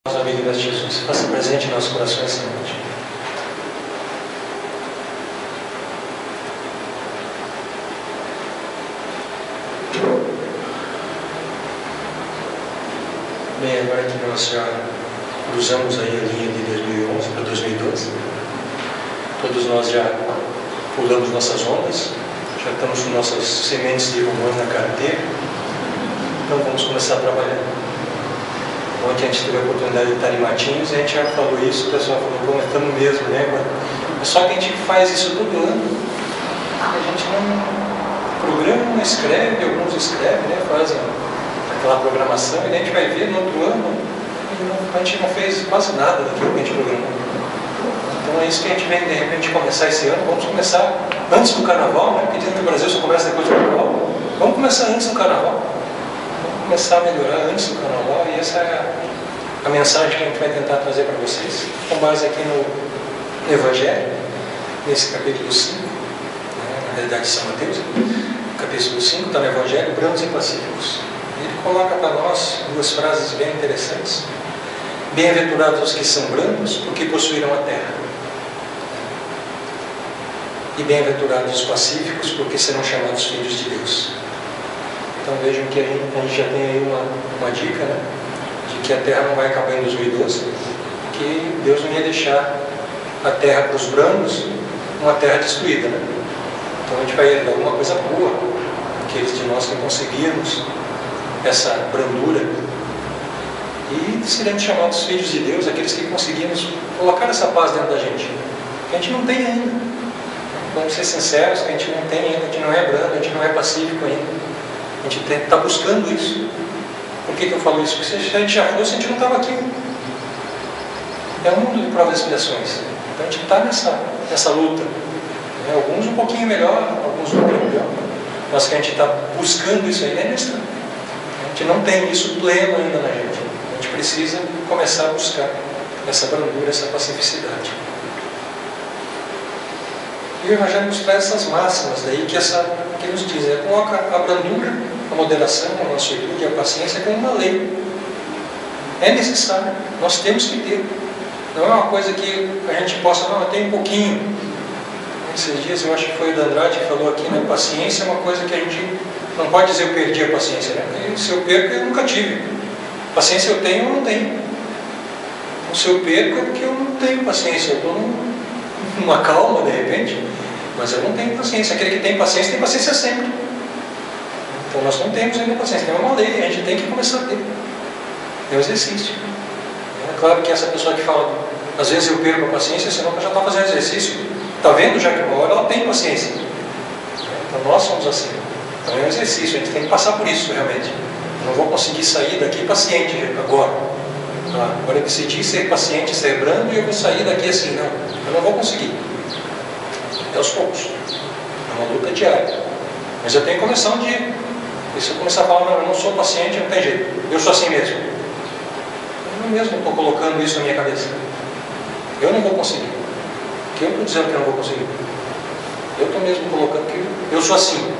Nosso amigo de Jesus, faça presente em nossos corações essa noite. Bem, agora que nós já cruzamos aí a linha de 2011 para 2012, todos nós já pulamos nossas ondas, já estamos com nossas sementes de romã na carteira, então vamos começar a trabalhar. Ontem a gente teve a oportunidade de estar em Matinhos e a gente já falou isso, o pessoal falou, bom, estamos mesmo, né? Mas só que a gente faz isso todo ano, a gente não programa, não escreve, alguns escrevem, né? Fazem aquela programação e a gente vai ver no outro ano, a gente não fez quase nada daquilo que a gente programou. Então é isso que a gente vem de repente começar esse ano, vamos começar antes do Carnaval, né? Porque dizem que o Brasil só começa depois do Carnaval, vamos começar antes do Carnaval. Começar a melhorar antes do Carnaval, e essa é a mensagem que a gente vai tentar trazer para vocês, com base aqui no Evangelho, nesse capítulo 5, né, na realidade de São Mateus, capítulo 5 está no Evangelho, brandos e pacíficos. Ele coloca para nós duas frases bem interessantes. Bem-aventurados os que são brandos, porque possuirão a terra. E bem-aventurados os pacíficos, porque serão chamados filhos de Deus. Então vejam que a gente já tem aí uma dica, né, de que a terra não vai acabar em 2012, que Deus não ia deixar a terra para os brandos uma terra destruída, né? Então a gente vai herdar alguma coisa boa, aqueles de nós que conseguirmos essa brandura, e seremos chamados filhos de Deus, aqueles que conseguimos colocar essa paz dentro da gente, que a gente não tem ainda. Vamos ser sinceros, que a gente não tem ainda, a gente não é brando, a gente não é pacífico ainda. A gente está buscando isso. Por que eu falo isso? Porque se a gente já fosse, a gente não estava aqui. É um mundo de provas e expiações. Então a gente está nessa luta. Alguns um pouquinho melhor, alguns um pouquinho melhor. Mas que a gente está buscando isso aí, né? A gente não tem isso pleno ainda na gente. A gente precisa começar a buscar essa brandura, essa pacificidade. E o Evangelho nos traz essas máximas daí que nos diz, coloca a brandura, a moderação, a mansuetude, a paciência como uma lei. É necessário, nós temos que ter. Não é uma coisa que a gente possa, não, eu tenho um pouquinho. Esses dias eu acho que foi o D'Andrade que falou aqui, né? Paciência é uma coisa que a gente não pode dizer eu perdi a paciência, né? Porque se eu perco, eu nunca tive. Paciência eu tenho ou não tenho. Então, se eu perco é porque eu não tenho paciência, eu estou numa calma de repente, mas eu não tenho paciência. Aquele que tem paciência sempre. Então nós não temos ainda paciência, tem uma lei, a gente tem que começar a ter. É um exercício. É claro que essa pessoa que fala, às vezes eu perco a paciência, senão ela já está fazendo exercício. Está vendo já que uma hora ela tem paciência. Então nós somos assim. Então é um exercício, a gente tem que passar por isso realmente. Eu não vou conseguir sair daqui paciente agora. Agora eu decidi ser paciente, ser brando, e eu vou sair daqui assim, não. Eu não vou conseguir. É aos poucos. É uma luta diária. Mas eu tenho condição de... E se eu começar a falar, não, eu não sou paciente, não tem jeito. Eu sou assim mesmo. Eu mesmo estou colocando isso na minha cabeça. Eu não vou conseguir. Porque eu estou dizendo que eu não vou conseguir. Eu estou mesmo colocando que eu sou assim.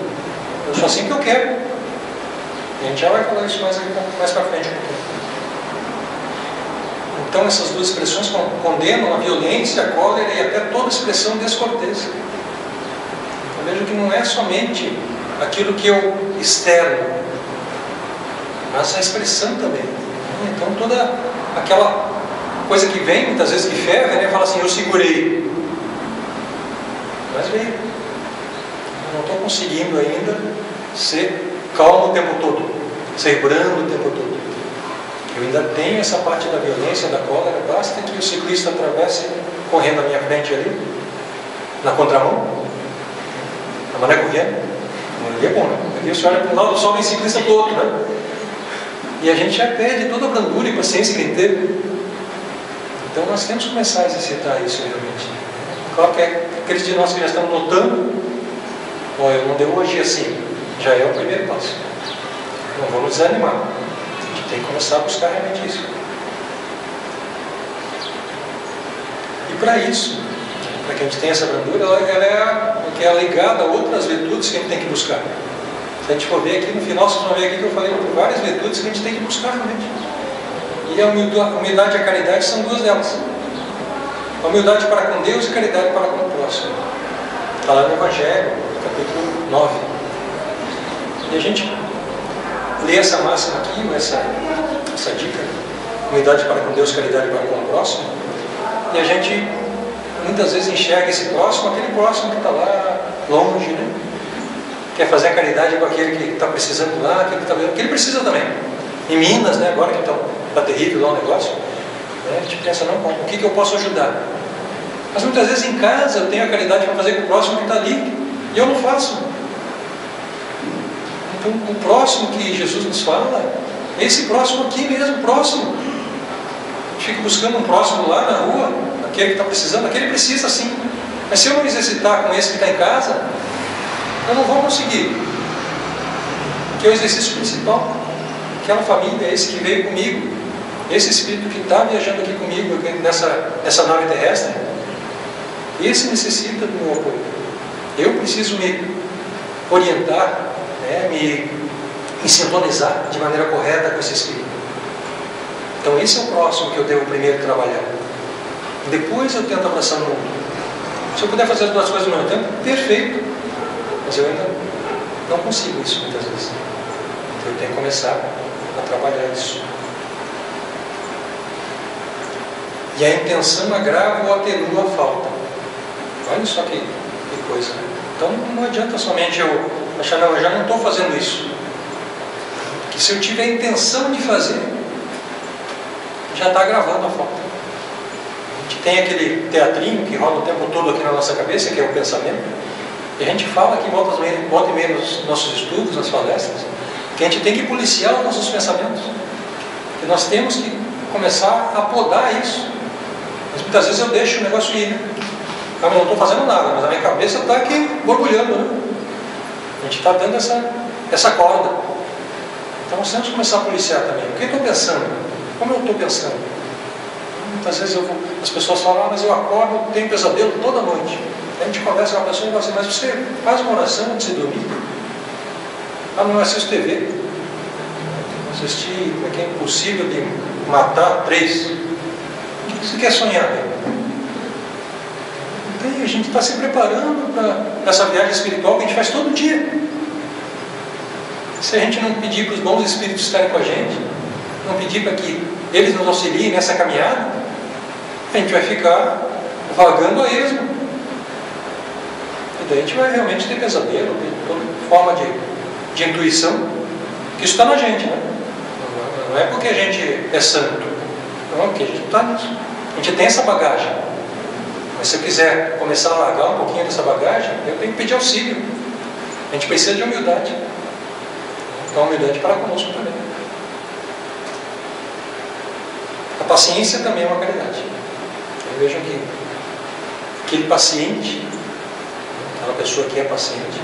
Eu sou assim que eu quero. E a gente já vai falar isso mais para frente. Então essas duas expressões condenam a violência, a cólera e até toda expressão descortês. Eu vejo que não é somente aquilo que eu externo, mas a expressão também. Então toda aquela coisa que vem, muitas vezes que ferve, né, fala assim, eu segurei. Mas veio. Eu não estou conseguindo ainda ser calmo o tempo todo, ser brando o tempo todo. Eu ainda tenho essa parte da violência, da cólera, basta que o ciclista atravesse correndo na minha frente ali, na contramão, a mané correndo, ali é bom, né? Aqui você olha para um lado, só vem ciclista do outro, né? E a gente já perde toda a brandura e paciência que ele teve. Então nós temos que começar a exercitar isso realmente. Claro que aqueles de nós que já estão notando, eu não devo agir assim, já é o primeiro passo. Não vamos desanimar. Tem que começar a buscar realmente isso. E para isso, para que a gente tenha essa brandura, ela é ligada a outras virtudes que a gente tem que buscar. Se a gente for ver aqui no final, vocês vão ver aqui que eu falei várias virtudes que a gente tem que buscar realmente. E a humildade e a caridade são duas delas. A humildade para com Deus e a caridade para com o próximo. Está lá no Evangelho, capítulo 9. E a gente lê essa máxima aqui, essa dica, humildade para com Deus, caridade para com o próximo, e a gente muitas vezes enxerga esse próximo, aquele próximo que está lá longe, né? Quer fazer a caridade com aquele que está precisando lá, aquele que ele precisa também. Em Minas, né, agora que está terrível lá o negócio, né, a gente pensa, não, o que eu posso ajudar? Mas muitas vezes em casa eu tenho a caridade para fazer com o próximo que está ali, e eu não faço. Então o próximo que Jesus nos fala é esse próximo aqui mesmo, próximo. A gente fica buscando um próximo lá na rua, aquele que está precisando, aquele precisa sim. Mas se eu não exercitar com esse que está em casa, eu não vou conseguir. Que é o exercício principal. Aquela família, esse que veio comigo, esse espírito que está viajando aqui comigo, nessa nave terrestre, esse necessita do meu apoio. Eu preciso me orientar, né, me sintonizar de maneira correta com esse espírito. Então esse é o próximo que eu devo primeiro trabalhar. Depois eu tento abraçar o mundo. Se eu puder fazer as duas coisas ao mesmo tempo, perfeito. Mas eu ainda não consigo isso muitas vezes. Então eu tenho que começar a trabalhar isso. E a intenção agrava ou atenua a falta. Olha só que coisa. Então não adianta somente eu achar, não, eu já não estou fazendo isso. Que se eu tiver a intenção de fazer, já está agravando a falta. A gente tem aquele teatrinho que rola o tempo todo aqui na nossa cabeça, que é o pensamento. E a gente fala aqui, volta e meia nos nossos estudos, nas palestras, que a gente tem que policiar os nossos pensamentos. Que nós temos que começar a podar isso. Mas muitas vezes eu deixo o negócio ir, né? Eu não estou fazendo nada, mas a minha cabeça está aqui borbulhando, né? A gente está dando essa corda. Então nós temos que começar a policiar também. O que eu estou pensando? Como eu estou pensando? Muitas vezes as pessoas falam, mas eu acordo, tenho pesadelo toda noite. A gente conversa com a pessoa e fala assim, mas você faz uma oração antes de dormir? Não, eu assisto TV. Assistir, como é que é impossível de matar 3. O que você quer sonhar? Então a gente está se preparando para essa viagem espiritual que a gente faz todo dia. Se a gente não pedir para os bons espíritos estarem com a gente, não pedir para que eles nos auxiliem nessa caminhada, a gente vai ficar vagando a esmo. E daí a gente vai realmente ter pesadelo, ter toda forma de intuição, que isso está na gente, né? Não é porque a gente é santo, não é porque a gente está nisso. A gente tem essa bagagem. Mas se eu quiser começar a largar um pouquinho dessa bagagem, eu tenho que pedir auxílio. A gente precisa de humildade. Então a humildade para conosco também. A paciência também é uma caridade. Eu vejo que aquele paciente, aquela pessoa que é paciente,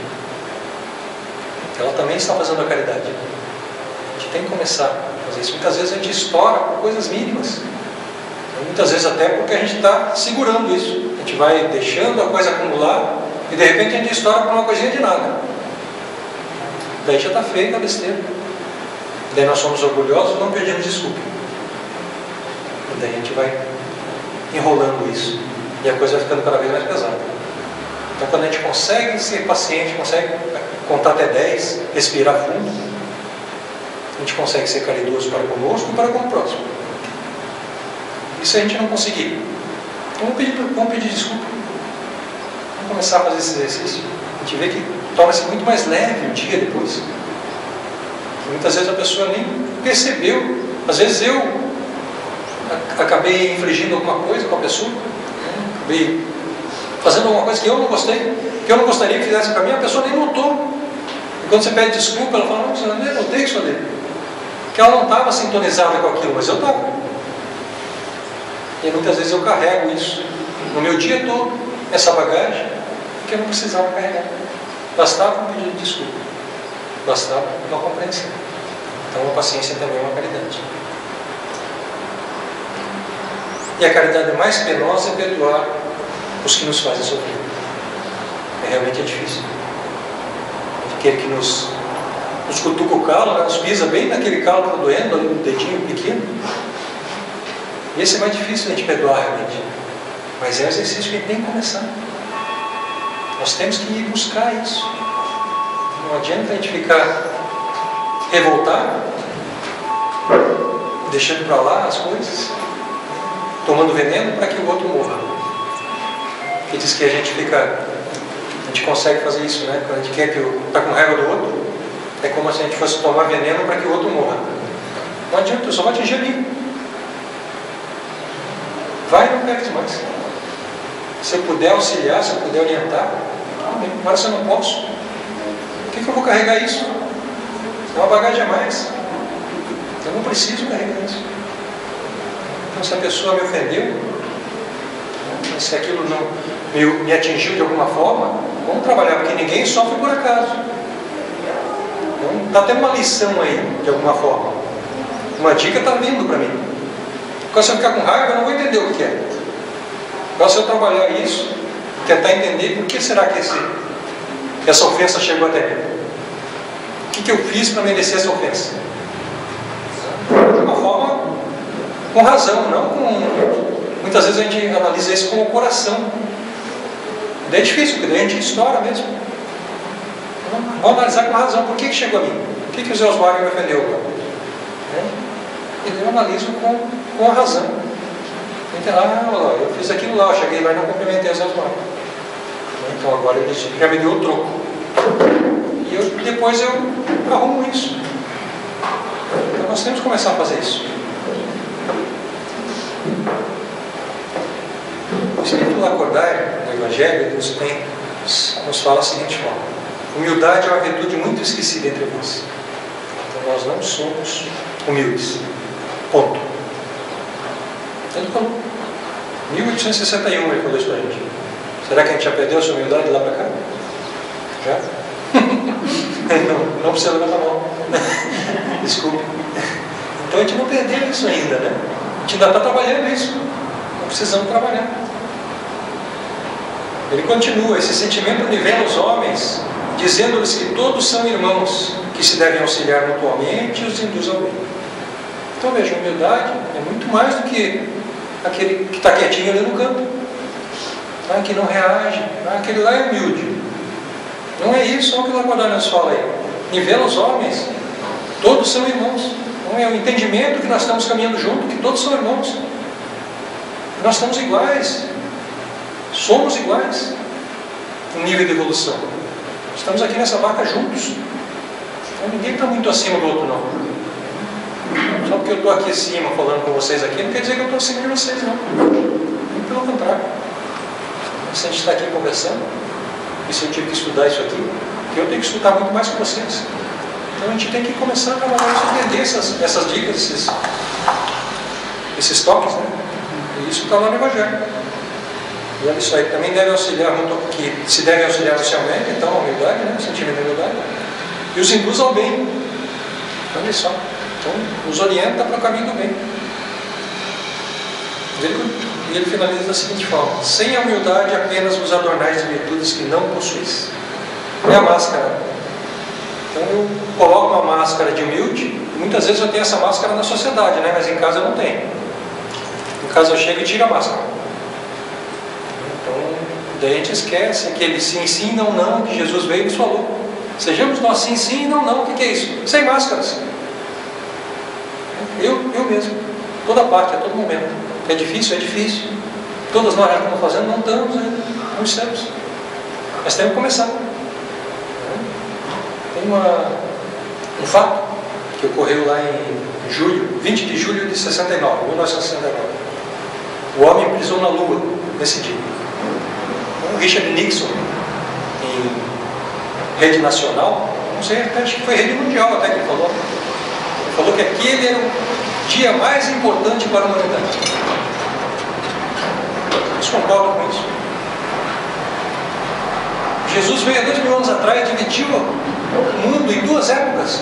ela também está fazendo a caridade. A gente tem que começar a fazer isso. Muitas vezes a gente estoura por coisas mínimas. Muitas vezes até porque a gente está segurando isso. A gente vai deixando a coisa acumular e de repente a gente estoura por uma coisinha de nada. Daí já está feita a besteira. Daí nós somos orgulhosos e não pedimos desculpa. E daí a gente vai enrolando isso. E a coisa vai ficando cada vez mais pesada. Então quando a gente consegue ser paciente, consegue contar até 10, respirar fundo, a gente consegue ser caridoso para conosco e para com o próximo. E se a gente não conseguir, vamos pedir desculpa. Vamos começar a fazer esse exercício. A gente vê que torna-se muito mais leve o dia depois. E muitas vezes a pessoa nem percebeu. Às vezes eu acabei infligindo alguma coisa com a pessoa, acabei fazendo alguma coisa que eu não gostei, que eu não gostaria que fizesse para mim, a pessoa nem notou. E quando você pede desculpa, ela fala, não, eu nem notei isso ali. Porque ela não estava sintonizada com aquilo, mas eu estava. E muitas vezes eu carrego isso no meu dia todo, essa bagagem, que eu não precisava carregar. Bastava um pedido de desculpa, bastava uma compreensão. Então a paciência também é uma caridade. E a caridade mais penosa é perdoar os que nos fazem sofrer. Realmente é difícil. Aquele que nos cutuca o calo, nos pisa bem naquele calo que está doendo, ali no dedinho pequeno. Esse é mais difícil a gente perdoar realmente. Mas é um exercício que a gente tem que começar. Nós temos que ir buscar isso. Não adianta a gente ficar revoltado, deixando para lá as coisas, tomando veneno para que o outro morra. E diz que a gente consegue fazer isso, né? Quando a gente quer está com raiva do outro, é como se a gente fosse tomar veneno para que o outro morra. Não adianta, só vai atingir ali. Vai e não pegue mais. Se eu puder auxiliar, se eu puder orientar, tudo bem. Agora se eu não posso, por que eu vou carregar isso? É uma bagagem a mais. Eu não preciso carregar isso. Então, se a pessoa me ofendeu, se aquilo não me atingiu de alguma forma, vamos trabalhar, porque ninguém sofre por acaso. Então, está tendo uma lição aí, de alguma forma. Uma dica está vindo para mim. Quando eu ficar com raiva, eu não vou entender o que é. Agora, se eu trabalhar isso, tentar entender por que será que essa ofensa chegou até mim. O que eu fiz para merecer essa ofensa? De uma forma com razão, não com... Muitas vezes a gente analisa isso com o coração. Daí é difícil, porque daí a gente estoura mesmo. Vamos analisar com razão. Por que chegou a mim? Por que o Zé Oswaldo me ofendeu? Eu analiso com a razão. Então, eu fiz aquilo lá, eu cheguei lá e não cumprimentei o Zé Oswaldo. Então agora ele já me deu o troco. E depois eu arrumo isso. Então nós temos que começar a fazer isso. O Espírito Lacordaire, no Evangelho, nos fala a seguinte forma: humildade é uma virtude muito esquecida entre nós. Então nós não somos humildes. Ponto. Ele falou. 1861 ele falou isso para a gente. Será que a gente já perdeu a sua humildade lá para cá? Já? não precisa levantar a mão. Desculpe. Então a gente não perdeu isso ainda, né? A gente ainda está trabalhando isso. Não precisamos trabalhar. Ele continua: esse sentimento nivela os homens, dizendo-lhes que todos são irmãos, que se devem auxiliar mutuamente e os induz ao bem. Então veja, a humildade é muito mais do que aquele que está quietinho ali no canto, que não reage, aquele lá é humilde. Não é isso, olha o que o Lacordaire nos fala aí. Nivela os homens, todos são irmãos. Não é o entendimento que nós estamos caminhando junto, que todos são irmãos. Nós estamos iguais, somos iguais no nível de evolução. Estamos aqui nessa barca juntos. Então ninguém está muito acima do outro, não. Só porque eu estou aqui acima falando com vocês aqui, não quer dizer que eu estou acima de vocês, não. Muito pelo contrário. Se a gente está aqui conversando, e se eu tive que estudar isso aqui, eu tenho que estudar muito mais que vocês. Então a gente tem que começar a trabalhar isso, entender essas dicas, esses toques, né? E isso está lá no Evangelho. E olha isso aí, também deve auxiliar muito, que se deve auxiliar socialmente, então a humildade, né? O sentimento de humildade. E os induz ao bem. Olha só. Então, nos orienta para o caminho do bem. E ele finaliza da seguinte forma: sem a humildade apenas vos adornais de virtudes que não possuis. É a máscara. Então eu coloco uma máscara de humilde. Muitas vezes eu tenho essa máscara na sociedade, né? Mas em casa eu não tenho. Em casa eu chego e tiro a máscara. Então, daí a gente esquece aquele sim, sim, não, não que Jesus veio e nos falou. Sejamos nós sim, sim, não, não. O que é isso? Sem máscaras. Eu mesmo, toda parte, a todo momento. É difícil? É difícil. Todas nós já estamos fazendo, não estamos ainda, não estamos. Mas temos que começar. Tem um fato que ocorreu lá em julho, 20 de julho de 69, 1969. O homem pisou na Lua nesse dia. O Richard Nixon, em rede nacional, não sei, acho que foi rede mundial até que ele falou. Ele falou que aquele era o dia mais importante para a humanidade. Vocês concordam com isso? Jesus veio há 2000 anos atrás e dividiu o mundo em duas épocas.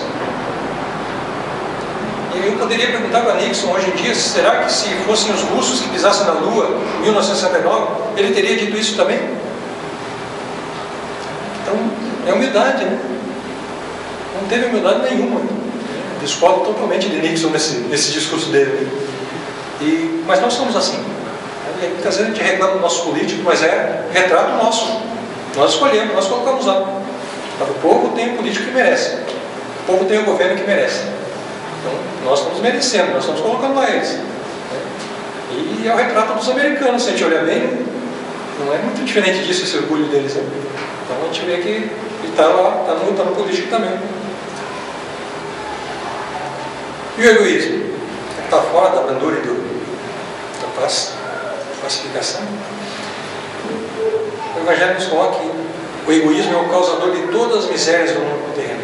E eu poderia perguntar para Nixon hoje em dia, será que se fossem os russos que pisassem na Lua em 1969, ele teria dito isso também? Então, é humildade, né? Não teve humildade nenhuma. Discordo totalmente de Nixon nesse discurso dele. Mas nós somos assim. E muitas vezes a gente reclama do nosso político, mas é retrato nosso. Nós escolhemos, nós colocamos lá. O povo tem o político que merece. O povo tem o governo que merece. Então, nós estamos merecendo, nós estamos colocando lá eles. E é o retrato dos americanos, se a gente olhar bem, não é muito diferente disso, esse orgulho deles. Né? Então a gente vê que ele está lá, está no político também. E o egoísmo? Está fora da brandura e da pacificação. O Evangelho nos coloca que o egoísmo é o causador de todas as misérias do mundo terreno.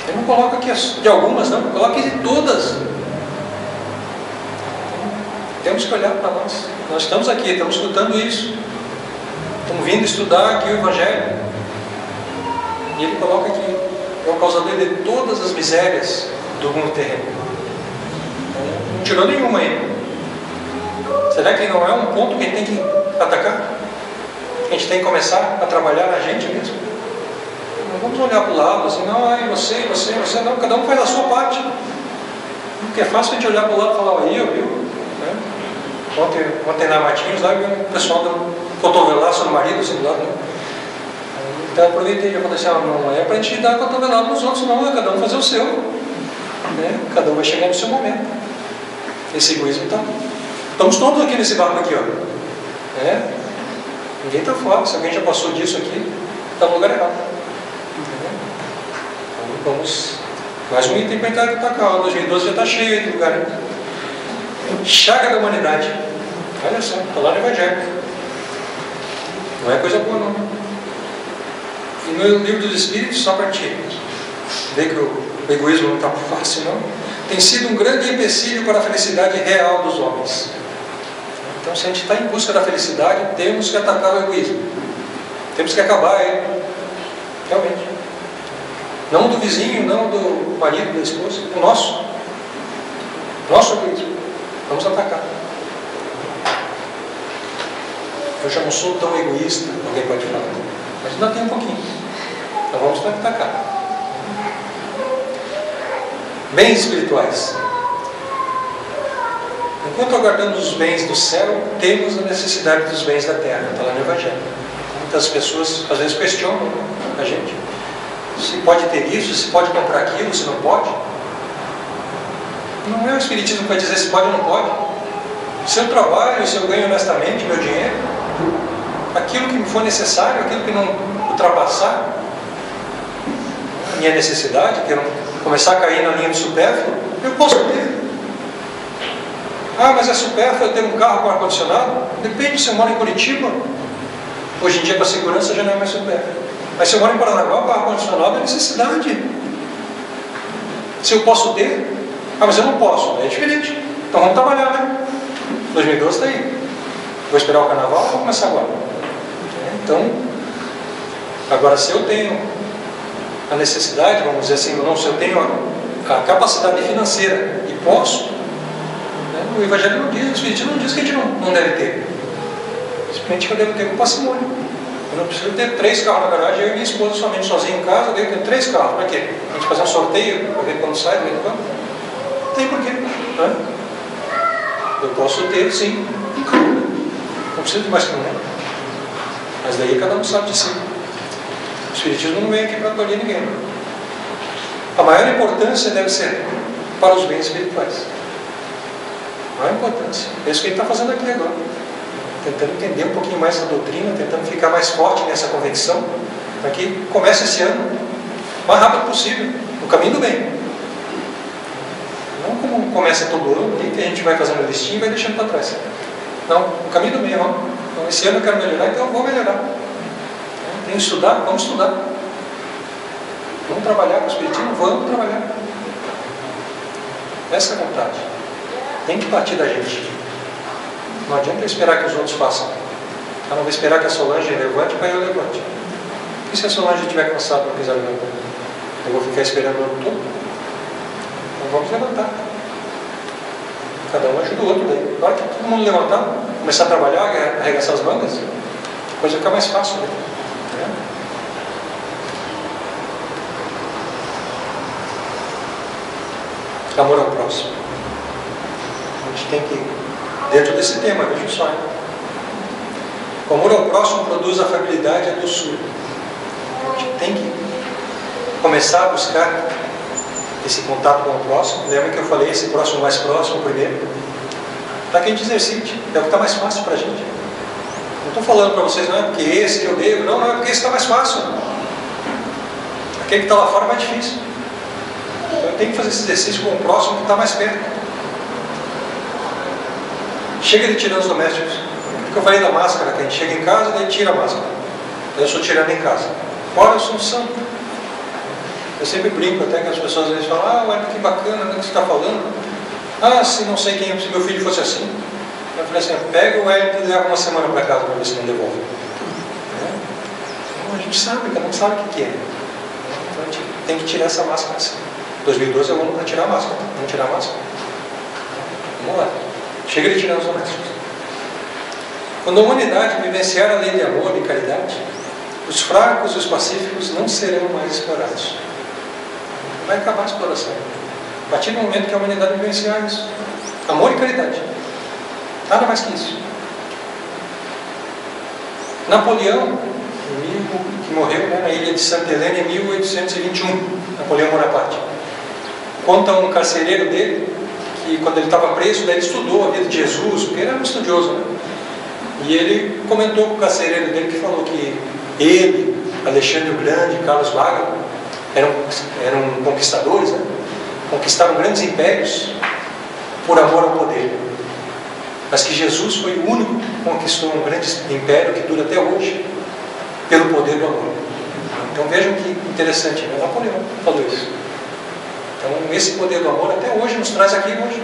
Ele não coloca aqui de algumas, não, ele coloca aqui de todas. Então, temos que olhar para nós. Nós estamos aqui, estamos escutando isso. Estamos vindo estudar aqui o Evangelho. E ele coloca aqui, é o causador de todas as misérias do mundo terreno. Então, não tirou nenhuma aí. Será que não é um ponto que a gente tem que atacar? A gente tem que começar a trabalhar na gente mesmo? Não vamos olhar para o lado assim, não, você, não, cada um faz a sua parte. Porque é fácil a gente olhar para o lado e falar, aí, viu? Né? Ontem na Matinhos, lá o pessoal deu cotovelaço no marido, assim, do lado, né? Então aproveitei e já falei assim, não é para a gente dar cotovelado nos outros, não, é cada um fazer o seu. Né? Cada um vai chegar no seu momento. Esse egoísmo está. Estamos todos aqui nesse barco aqui, ó. Ninguém está fora. Se alguém já passou disso aqui, está no lugar errado. Então, vamos. Mais um item para atacar. 2012 já está cheio de lugar. Chaga da humanidade. Olha só, está lá no Evangelho. Não é coisa boa, não. E no livro dos Espíritos, só para ti ver que o egoísmo não está fácil, não. Tem sido um grande empecilho para a felicidade real dos homens. Então, se a gente está em busca da felicidade, temos que atacar o egoísmo. Temos que acabar ele. Realmente. Não do vizinho, não do marido, da esposa. O nosso. Nosso egoísmo. Vamos atacar. Eu já não sou tão egoísta, alguém pode falar. Mas ainda tem um pouquinho. Então vamos atacar. Bens espirituais. Enquanto aguardamos os bens do céu, temos a necessidade dos bens da terra. Está lá no Evangelho. Muitas pessoas às vezes questionam a gente. Se pode ter isso, se pode comprar aquilo, se não pode. Não é o Espiritismo que vai dizer se pode ou não pode. Se eu trabalho, se eu ganho honestamente meu dinheiro, aquilo que me for necessário, aquilo que não ultrapassar a minha necessidade, que eu não começar a cair na linha do supérfluo, eu posso ter. Mas é supérfluo eu ter um carro com ar-condicionado? Depende, se eu moro em Curitiba, hoje em dia para a segurança já não é mais supérfluo. Mas se eu moro em Paranaguá, o carro ar-condicionado é necessidade. Se eu posso ter, mas eu não posso, é diferente. Então vamos trabalhar, né? 2012 está aí. Vou esperar o carnaval ou vou começar agora? Então, agora se eu tenho a necessidade, vamos dizer assim, não, se eu tenho a capacidade financeira e posso, né, o Evangelho não diz, o Espiritismo não diz que a gente não deve ter. Simplesmente que eu devo ter com parcimônia. Eu não preciso ter 3 carros na garagem, eu e minha esposa somente sozinho em casa, eu devo ter 3 carros. Para quê? A gente fazer um sorteio para ver quando sai, não tem porquê. Né? Eu posso ter, sim, um carro. Não preciso de mais que um. Mas daí cada um sabe de si. O Espiritismo não vem aqui para acolher ninguém. A maior importância deve ser para os bens espirituais. A maior importância. É isso que ele está fazendo aqui agora. Tentando entender um pouquinho mais essa doutrina, tentando ficar mais forte nessa convicção, para que comece esse ano o mais rápido possível, no caminho do bem. Não como começa todo ano, que a gente vai fazendo listinha e vai deixando para trás. Não, no caminho do bem, ó. Então, esse ano eu quero melhorar, então eu vou melhorar. Tem que estudar, vamos estudar. Vamos trabalhar com o Espiritismo, vamos trabalhar. Essa é a vontade. Tem que partir da gente. Não adianta eu esperar que os outros façam. Eu não vou esperar que a Solange levante para eu levante. E se a Solange estiver cansada para pisar levantar? Eu vou ficar esperando o ano todo? Então vamos levantar. Cada um ajuda o outro daí. Na hora que todo mundo levantar, começar a trabalhar, arregaçar as mangas, a coisa fica mais fácil. Né? Amor ao próximo. A gente tem que, dentro desse tema, veja só. O amor ao próximo produz afabilidade e a doçura. A gente tem que começar a buscar esse contato com o próximo. Lembra que eu falei, esse próximo mais próximo primeiro? Para que a gente exercite, é o que está mais fácil para a gente. Não estou falando para vocês, não é porque esse que eu devo, não é porque esse está mais fácil. Aquele que está lá fora é mais difícil. Então eu tenho que fazer esse exercício com o próximo que está mais perto. Chega de tirar os domésticos. Porque eu falei da máscara, que a gente chega em casa e daí tira a máscara. Eu estou tirando em casa. Ora, eu sou um santo. Eu sempre brinco até que as pessoas às vezes falam, olha que bacana, o que você está falando? Se não sei quem, se meu filho fosse assim. Eu falei assim, pega o Wellington e leva uma semana para casa para ver se não devolve. Então, a gente sabe, cada um sabe o que é. Então a gente tem que tirar essa máscara assim. 2012 é o ano para tirar a máscara. Vamos tirar a máscara? Vamos lá. Chega de tirar os domésticos. Quando a humanidade vivenciar a lei de amor e caridade, os fracos e os pacíficos não serão mais explorados. Vai acabar a exploração. A partir do momento que a humanidade vivenciar isso. Amor e caridade. Nada mais que isso. Napoleão, que morreu na ilha de Santa Helena em 1821, Napoleão Bonaparte, conta um carcereiro dele, que quando ele estava preso, ele estudou a vida de Jesus, porque ele era um estudioso, né? E ele comentou com o carcereiro dele que falou que ele, Alexandre o Grande, Carlos Magno, eram conquistadores, né? Conquistaram grandes impérios por amor ao poder. Mas que Jesus foi o único que conquistou um grande império que dura até hoje pelo poder do amor. Então vejam que interessante, né? Napoleão falou isso. Então esse poder do amor até hoje nos traz aqui hoje.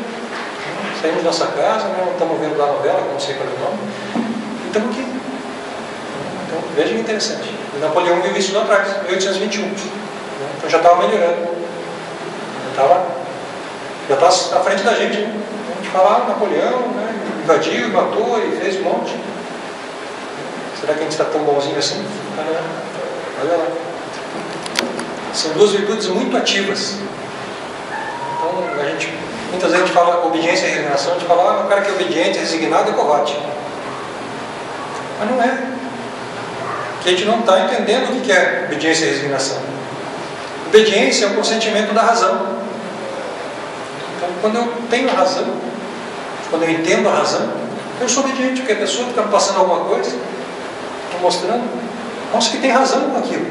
Saímos da nossa casa, né? Não estamos vendo lá a novela, que não sei qual é o nome, e estamos aqui. Então vejam que interessante. E Napoleão viu isso lá atrás, 1821. Então já estava melhorando. Já está à frente da gente, né? A gente fala, Napoleão, né? Invadiu, matou e fez um monte. Será que a gente está tão bonzinho assim? Olha lá. São duas virtudes muito ativas. Então, muitas vezes a gente fala obediência e resignação, a gente fala, o cara que é obediente, resignado é covarde. Mas não é. Porque a gente não está entendendo o que é obediência e resignação. Obediência é o consentimento da razão. Então, quando eu tenho razão, quando eu entendo a razão, eu sou obediente, porque a pessoa está me passando alguma coisa, está mostrando, nossa, que tem razão com aquilo.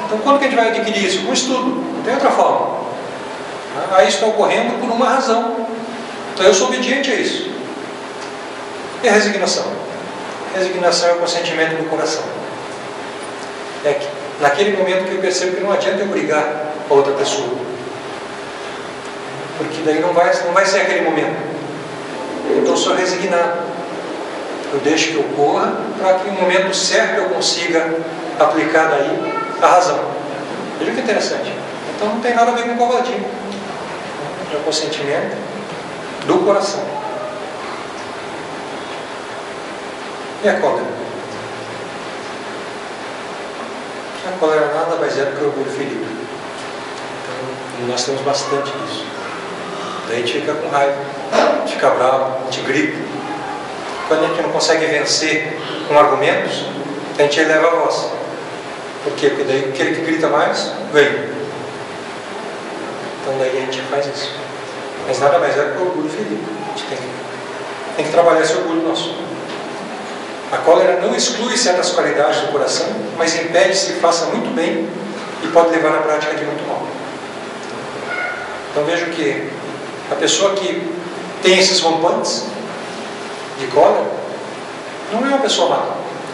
Então, quando que a gente vai adquirir isso? Com estudo, não tem outra forma. Aí está ocorrendo por uma razão. Então, eu sou obediente a isso. E a resignação? A resignação é o consentimento do coração. É que, naquele momento que eu percebo que não adianta eu brigar com a outra pessoa. Porque daí não vai ser aquele momento. Então eu sou resignado. Eu deixo que ocorra para que no momento certo eu consiga aplicar daí a razão. Veja que interessante. Então não tem nada a ver com covardia. É o consentimento do coração. E a cólera? A cólera nada mais é do que o orgulho ferido. Então nós temos bastante disso. Daí a gente fica com raiva, a gente fica bravo, a gente grita. Quando a gente não consegue vencer com argumentos, a gente eleva a voz. Por quê? Porque daí aquele que grita mais, ganha. Então daí a gente faz isso. Mas nada mais é do que o orgulho ferido. A gente tem que trabalhar esse orgulho nosso. A cólera não exclui certas qualidades do coração, mas impede que faça muito bem e pode levar à prática de muito mal. Então vejo que a pessoa que tem esses rompantes de cólera não é uma pessoa má.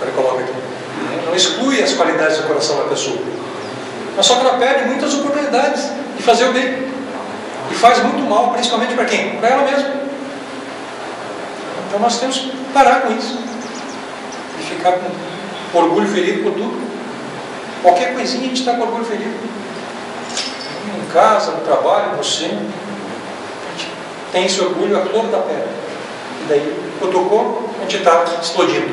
Ele coloca aqui. Não exclui as qualidades do coração da pessoa. Mas só que ela perde muitas oportunidades de fazer o bem. E faz muito mal, principalmente para quem? Para ela mesma. Então nós temos que parar com isso. E ficar com orgulho ferido por tudo. Qualquer coisinha a gente está com orgulho ferido. Em casa, no trabalho, no centro. Tem esse orgulho à flor da pele. E daí, cutucou, a gente está explodindo.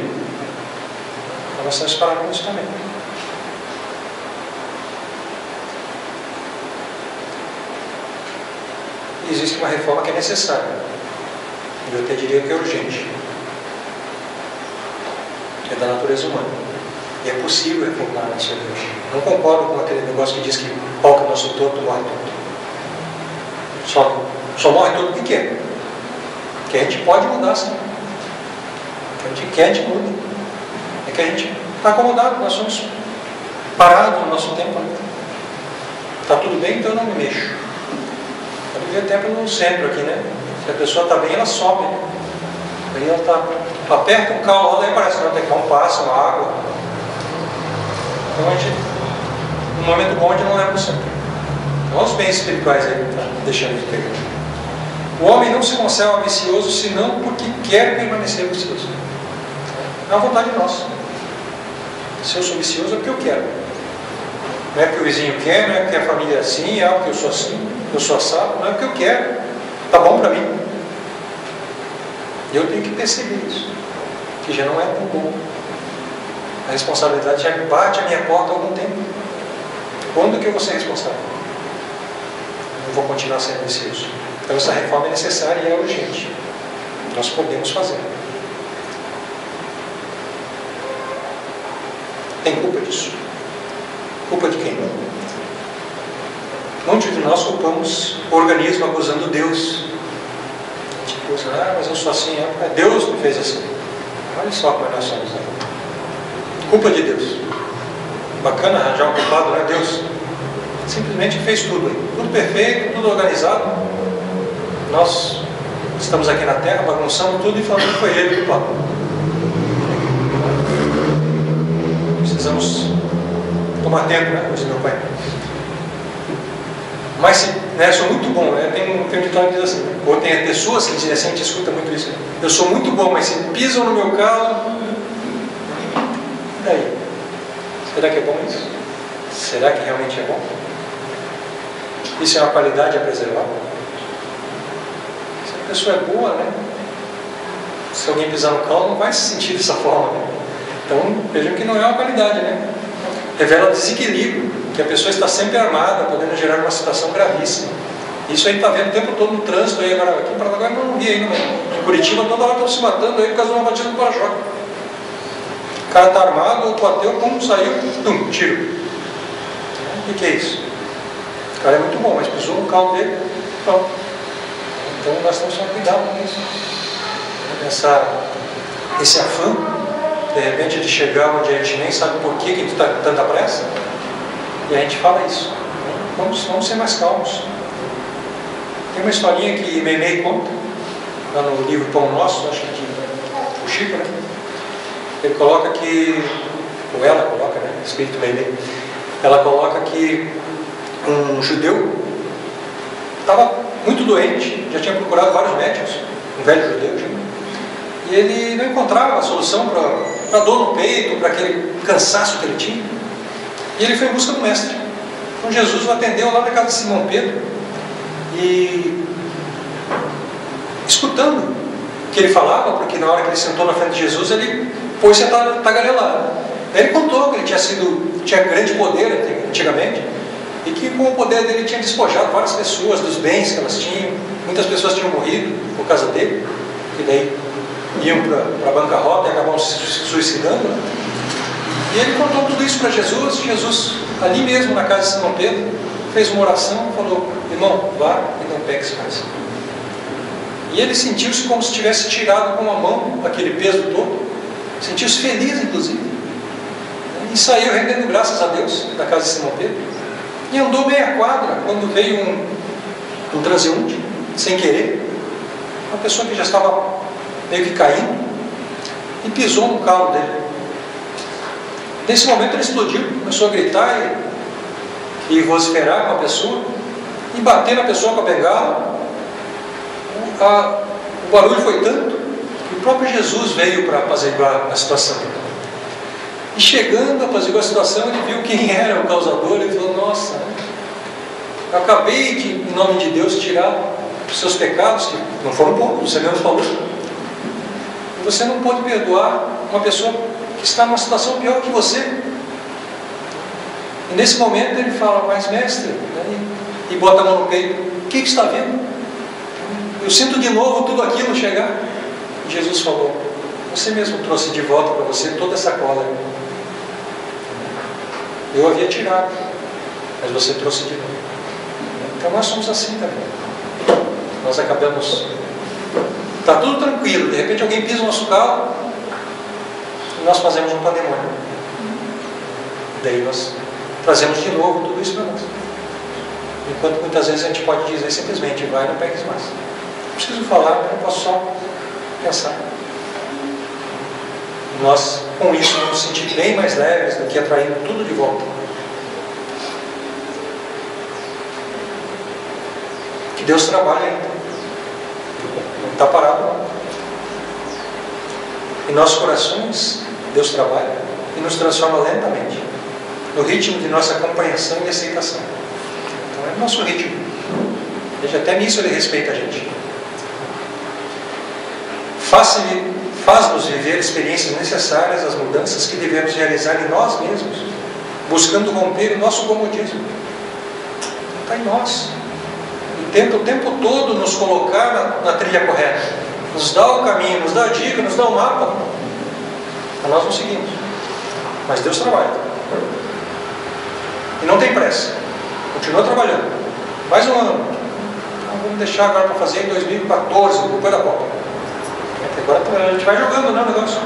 Então nós temos que parar com isso também. E existe uma reforma que é necessária. Eu até diria que é urgente. É da natureza humana. E é possível reformar a nossa igreja. Não concordo com aquele negócio que diz que pau que nosso torto morre todo. Só morre todo pequeno. Que a gente pode mudar, sim. Que a gente quer, a gente muda. É que a gente está acomodado, nós somos parados no nosso tempo. Está tudo bem, então eu não me mexo. Eu devia tempo no centro aqui, né? Se a pessoa está bem, ela sobe. Aí ela está, aperta um carro lá, daí parece que não tem que dar um passo, uma água. Então a gente, no momento bom, a gente não leva para o centro. Então, olha os bens espirituais aí, tá deixando de pegar. O homem não se conserva vicioso senão porque quer permanecer vicioso. É uma vontade nossa. Se eu sou vicioso é porque eu quero. Não é porque o vizinho quer, não é porque a família é assim, é porque eu sou assim, eu sou assado, não é porque eu quero. Está bom para mim. E eu tenho que perceber isso, que já não é tão bom. A responsabilidade já bate a minha porta há algum tempo. Quando que eu vou ser responsável? Eu vou continuar sendo vicioso. Então essa reforma é necessária e é urgente. Nós podemos fazer. Tem culpa disso? Culpa de quem? Muitos de nós culpamos o organismo acusando Deus. Tipo, mas eu sou assim, é Deus me fez assim. Olha só como nós somos. Culpa de Deus. Bacana arranjar um culpado, não é Deus? Simplesmente fez tudo. Tudo perfeito, tudo organizado. Nós estamos aqui na Terra, bagunçamos tudo e falando que foi ele o culpado. Precisamos tomar tempo, né? Diz meu pai. Mas, né, eu sou muito bom, né? Tem um ditado que diz assim, ou tem pessoas que dizem assim, a gente escuta muito isso, né? Eu sou muito bom, mas se pisam no meu carro, e daí? Será que é bom isso? Será que realmente é bom? Isso é uma qualidade a preservar? Se a pessoa é boa, né? Se alguém pisar no carro, não vai se sentir dessa forma, né? Então, vejam que não é uma qualidade, né? Revela desequilíbrio, que a pessoa está sempre armada, podendo gerar uma situação gravíssima. Isso aí está vendo o tempo todo no trânsito, aí agora, aqui em Paranaguá não vi ainda, em Curitiba toda hora estão se matando aí por causa de uma batida no para-choque. O cara está armado, bateu, pum, saiu, tum, tiro. O que é isso? O cara é muito bom, mas pisou no carro dele, não. Então nós temos que tomar cuidado com isso. Esse afã, de repente, de chegar onde a gente nem sabe por que está com tanta pressa, e a gente fala isso. Vamos ser mais calmos. Tem uma historinha que Meimei conta, lá no livro Pão Nosso, acho que o Chico, né? Ele coloca que, ou ela coloca, né? Espírito Meimei, ela coloca que um judeu estava muito doente, já tinha procurado vários médicos, um velho judeu, e ele não encontrava a solução para a dor no peito, para aquele cansaço que ele tinha. E ele foi em busca do mestre. Então Jesus o atendeu lá na casa de Simão Pedro, e escutando o que ele falava, porque na hora que ele sentou na frente de Jesus, ele pôs-se a tagarelar. Ele contou que ele tinha grande poder antigamente, e que com o poder dele tinha despojado várias pessoas dos bens que elas tinham. Muitas pessoas tinham morrido por causa dele, e daí iam para a bancarrota e acabavam se suicidando, né? E ele contou tudo isso para Jesus. Jesus, ali mesmo na casa de Simão Pedro, fez uma oração e falou: irmão, vá e não peques mais. E ele sentiu-se como se tivesse tirado com a mão aquele peso todo, sentiu-se feliz, inclusive, e saiu rendendo graças a Deus da casa de Simão Pedro, e andou meia quadra quando veio um transeunte, sem querer, uma pessoa que já estava meio que caindo, e pisou no carro dele. Nesse momento ele explodiu, começou a gritar e vociferar com a pessoa, e bater na pessoa com a bengala. O barulho foi tanto que o próprio Jesus veio para apaziguar a situação. E chegando a apaziguar a situação, ele viu quem era o causador, e falou: nossa, eu acabei de, em nome de Deus, tirar os seus pecados, que não foram poucos, você mesmo falou. E você não pode perdoar uma pessoa que está numa situação pior que você. E nesse momento ele fala: mas mestre, né? E bota a mão no peito: o que está vendo? Eu sinto de novo tudo aquilo chegar. E Jesus falou: você mesmo trouxe de volta para você toda essa cola. Eu havia tirado, mas você trouxe de novo. Então nós somos assim também. Nós acabamos... Está tudo tranquilo, de repente alguém pisa no nosso carro e nós fazemos um pandemônio. Daí nós trazemos de novo tudo isso para nós. Enquanto muitas vezes a gente pode dizer simplesmente: vai e não pegues mais. Não preciso falar, eu posso só pensar. Nós, com isso, vamos nos sentir bem mais leves do que atraindo tudo de volta. Que Deus trabalha ainda. Não está parado, não. Em nossos corações, Deus trabalha e nos transforma lentamente, no ritmo de nossa compreensão e aceitação. Então é o nosso ritmo. Veja, até nisso Ele respeita a gente. Faz-nos viver experiências necessárias às mudanças que devemos realizar em nós mesmos, buscando romper o nosso comodismo. Está em nós. E tenta o tempo todo nos colocar na trilha correta, nos dá o caminho, nos dá a dica, nos dá o mapa. Mas nós não seguimos. Mas Deus trabalha. E não tem pressa. Continua trabalhando. Mais um ano. Então vamos deixar agora para fazer em 2014, depois da Copa. Agora a gente vai jogando, né, o negócio.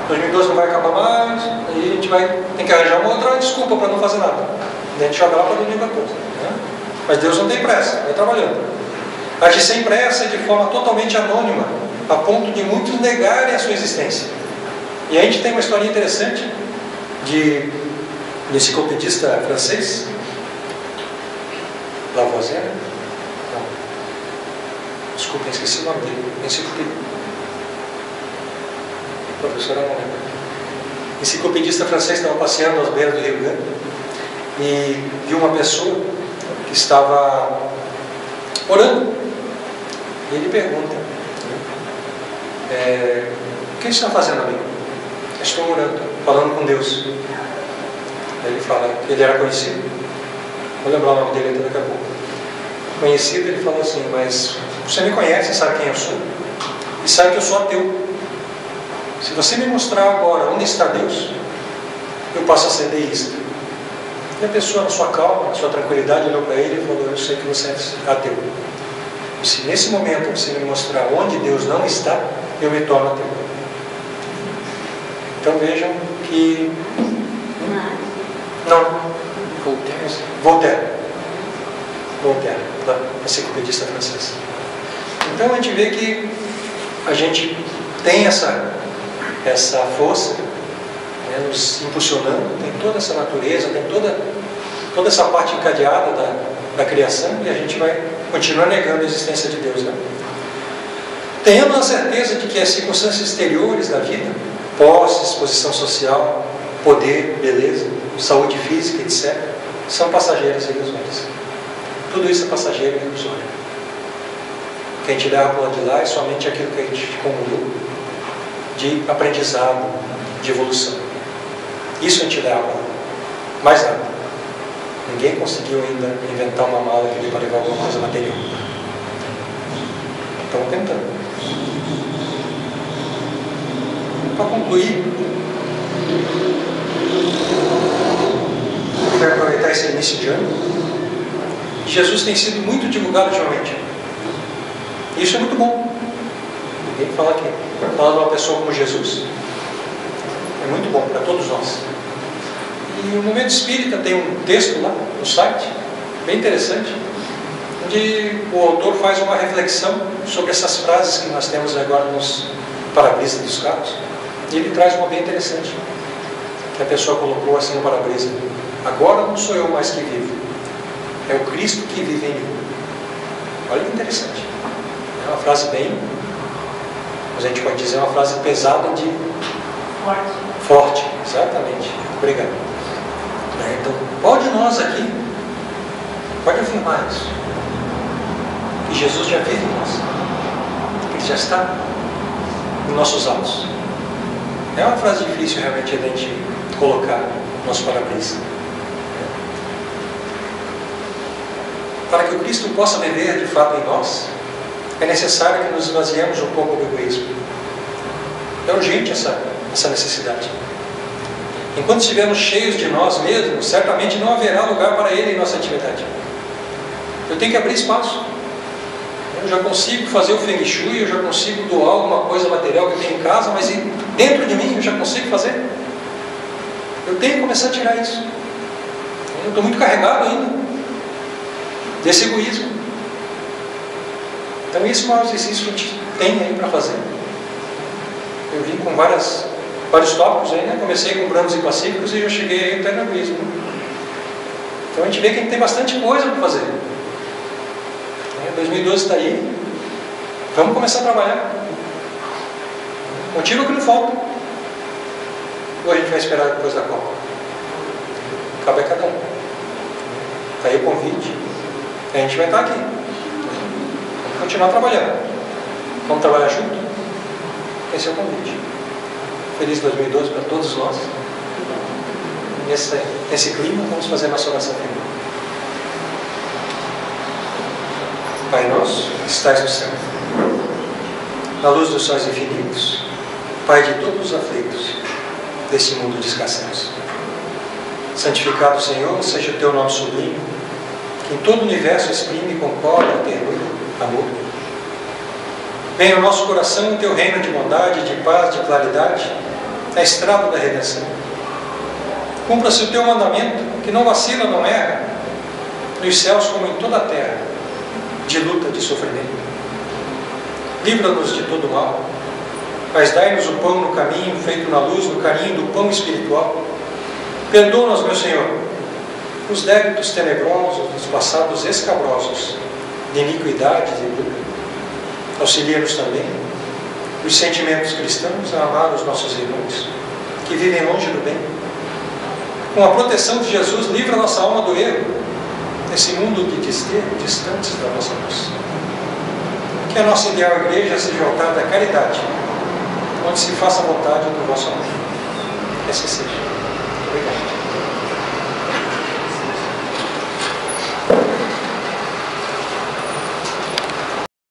2012 não vai acabar mais, aí a gente tem que arranjar uma outra desculpa para não fazer nada. Daí a gente joga lá para 2014. Né? Mas Deus não tem pressa, vai trabalhando. Agir sem pressa e de forma totalmente anônima, a ponto de muitos negarem a sua existência. E a gente tem uma história interessante de um enciclopedista francês, Lavoisier. Não. Desculpa, esqueci o nome dele. Professora não lembra. Enciclopedista francês estava passeando aos beiras do Rio Grande e viu uma pessoa que estava orando. E ele pergunta: o que você está fazendo, amigo? Estou orando, falando com Deus. Aí ele fala que ele era conhecido. Vou lembrar o nome dele até daqui a pouco. Conhecido, ele falou assim: mas você me conhece, sabe quem eu sou? E sabe que eu sou ateu. Se você me mostrar agora onde está Deus, eu passo a ser deísta. E a pessoa, na sua calma, na sua tranquilidade, olhou para ele e falou: eu sei que você é ateu. E se nesse momento você me mostrar onde Deus não está, eu me torno ateu. Então vejam que... Não. Voltaire, da enciclopedista francesa. Então a gente vê que a gente tem essa força, né, nos impulsionando, tem toda essa natureza, tem toda essa parte encadeada da criação, e a gente vai continuar negando a existência de Deus. Né? Tenhamos a certeza de que as circunstâncias exteriores da vida, posse, posição social, poder, beleza, saúde física, etc., são passageiras e ilusórias. Tudo isso é passageiro e ilusório. O que a gente leva para o lado de lá é somente aquilo que a gente acumulou de aprendizado, de evolução. Isso a gente leva, mais nada. Ninguém conseguiu ainda inventar uma mala que dê para levar alguma coisa material. Estamos tentando. Para concluir, eu quero aproveitar esse início de ano. Jesus tem sido muito divulgado ultimamente. Isso é muito bom. Ninguém fala que falar de uma pessoa como Jesus é muito bom para todos nós. E o Momento Espírita tem um texto lá no site, bem interessante, onde o autor faz uma reflexão sobre essas frases que nós temos agora nos para-brisa dos carros. E ele traz uma bem interessante, que a pessoa colocou assim no para-brisa: agora não sou eu mais que vivo, é o Cristo que vive em mim. Olha que interessante. É uma frase bem, a gente pode dizer, uma frase pesada de... Forte, exatamente. Obrigado. Então, qual de nós aqui pode afirmar isso? Que Jesus já vive em nós, que Ele já está em nossos atos. É uma frase difícil realmente a gente colocar no nosso para-brisa. Para que o Cristo possa viver de fato em nós, é necessário que nos esvaziemos um pouco do egoísmo. É urgente essa necessidade. Enquanto estivermos cheios de nós mesmos, certamente não haverá lugar para Ele em nossa intimidade. Eu tenho que abrir espaço. Eu já consigo fazer o Feng Shui, eu já consigo doar alguma coisa material que eu tenho em casa, mas dentro de mim eu já consigo fazer. Eu tenho que começar a tirar isso. Eu estou muito carregado ainda desse egoísmo. Então esse é o maior exercício que a gente tem aí para fazer. Eu vim com vários tópicos aí, né? Comecei com brancos e pacíficos e já cheguei aí até no egoísmo. Então a gente vê que a gente tem bastante coisa para fazer. 2012 está aí. Vamos começar a trabalhar. Motivo que não falta. Ou a gente vai esperar depois da Copa? Cabe a cada um. Está aí o convite. A gente vai estar aqui. Vamos continuar trabalhando. Vamos trabalhar junto? Esse é o convite. Feliz 2012 para todos nós. Nesse clima, vamos fazer a nossa oração final. Pai nosso, que estais no céu, na luz dos sóis infinitos, Pai de todos os aflitos desse mundo de escassez. Santificado, Senhor, seja o teu nome sublime, que em todo o universo exprime concórdia, ternura, amor. Venha ao nosso coração o teu reino de bondade, de paz, de claridade, a estrada da redenção. Cumpra-se o teu mandamento, que não vacila, não erra, nos céus como em toda a terra, de luta, de sofrimento. Livra-nos de todo mal, mas dai-nos o pão no caminho, feito na luz, no carinho do pão espiritual. Perdoa-nos, meu Senhor, os débitos tenebrosos, os passados escabrosos, de iniquidade e luta. Auxilia-nos também os sentimentos cristãos a amar os nossos irmãos, que vivem longe do bem. Com a proteção de Jesus, livra nossa alma do erro, nesse mundo de distantes da nossa luz. Que a nossa ideal igreja seja altar da caridade, onde se faça a vontade do vosso amor. Que assim seja. Obrigado.